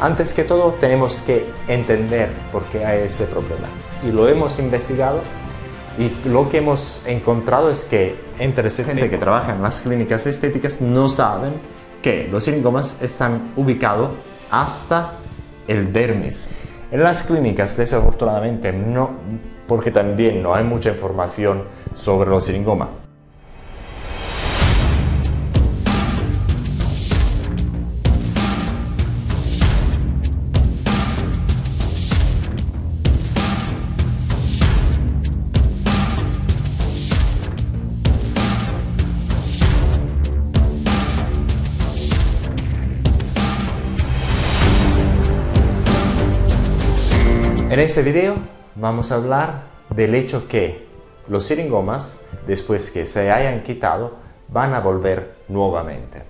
Antes que todo tenemos que entender por qué hay ese problema y lo hemos investigado y lo que hemos encontrado es que entre esa gente que trabaja en las clínicas estéticas no saben que los siringomas están ubicados hasta el dermis. En las clínicas desafortunadamente no, porque también no hay mucha información sobre los siringomas. En este video vamos a hablar del hecho que los siringomas, después que se hayan quitado, van a volver nuevamente.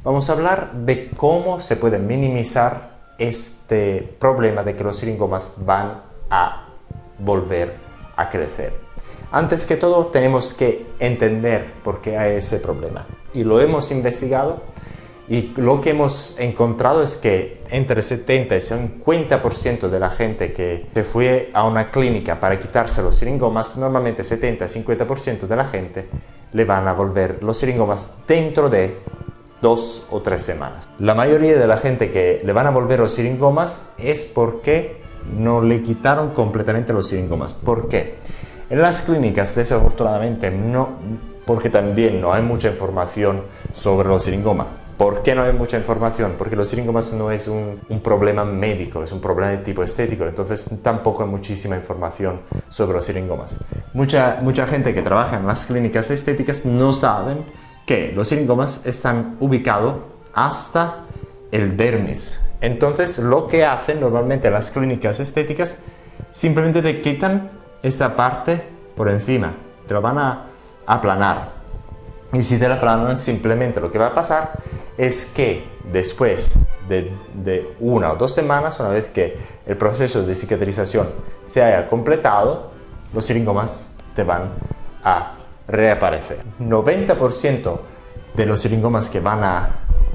Vamos a hablar de cómo se puede minimizar este problema de que los siringomas van a volver a crecer. Antes que todo tenemos que entender por qué hay ese problema y lo hemos investigado. Y lo que hemos encontrado es que entre 70 y 50% de la gente que se fue a una clínica para quitarse los siringomas, normalmente 70 y 50% de la gente le van a volver los siringomas dentro de 2 o 3 semanas. La mayoría de la gente que le van a volver los siringomas es porque no le quitaron completamente los siringomas. ¿Por qué? En las clínicas desafortunadamente no, porque también no hay mucha información sobre los siringomas. ¿Por qué no hay mucha información? Porque los siringomas no es un problema médico, es un problema de tipo estético, entonces tampoco hay muchísima información sobre los siringomas. Mucha gente que trabaja en las clínicas estéticas no saben que los siringomas están ubicados hasta el dermis. Entonces lo que hacen normalmente las clínicas estéticas, simplemente te quitan esa parte por encima, te lo van a aplanar. Y si te la aplanan, simplemente lo que va a pasar es que después de 1 o 2 semanas, una vez que el proceso de cicatrización se haya completado, los siringomas te van a reaparecer. 90% de los siringomas que van a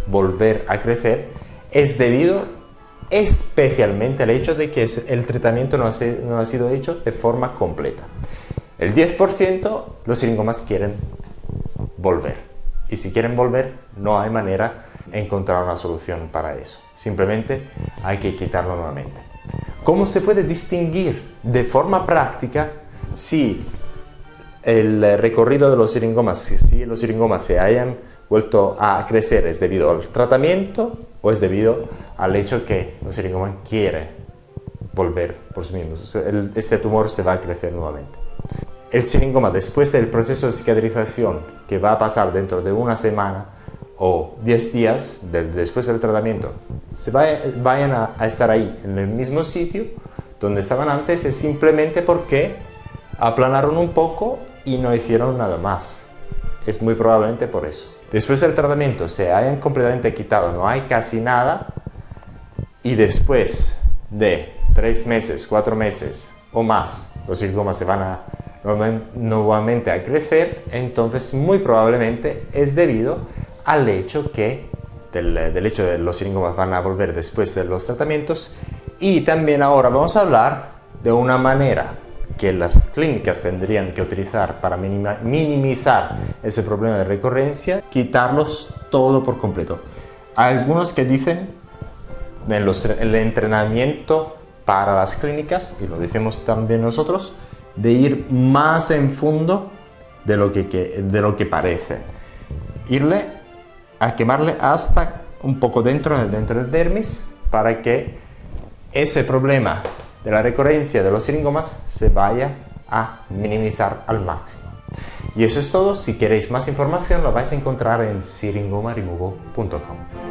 volver a crecer es debido especialmente al hecho de que el tratamiento no ha sido hecho de forma completa. El 10% los siringomas quieren volver. Y si quieren volver, no hay manera de encontrar una solución para eso. Simplemente hay que quitarlo nuevamente. ¿Cómo se puede distinguir de forma práctica si el recorrido de los siringomas, si los siringomas se hayan vuelto a crecer, es debido al tratamiento o es debido al hecho que los siringomas quieren volver por sí mismos? Este tumor se va a crecer nuevamente. El siringoma, después del proceso de cicatrización, que va a pasar dentro de 1 semana o 10 días después del tratamiento, vayan a estar ahí, en el mismo sitio donde estaban antes, es simplemente porque aplanaron un poco y no hicieron nada más. Es muy probablemente por eso. Después del tratamiento se hayan completamente quitado, no hay casi nada, y después de 3 meses, 4 meses o más, los siringomas se van a nuevamente a crecer, entonces muy probablemente es debido al hecho del hecho de los siringomas van a volver después de los tratamientos. Y también ahora vamos a hablar de una manera que las clínicas tendrían que utilizar para minimizar ese problema de recurrencia, quitarlos todo por completo. Hay algunos que dicen en el entrenamiento para las clínicas, y lo decimos también nosotros, de ir más en fondo de lo que parece. Irle a quemarle hasta un poco dentro del dermis para que ese problema de la recurrencia de los siringomas se vaya a minimizar al máximo. Y eso es todo. Si queréis más información lo vais a encontrar en syringomaremoval.com.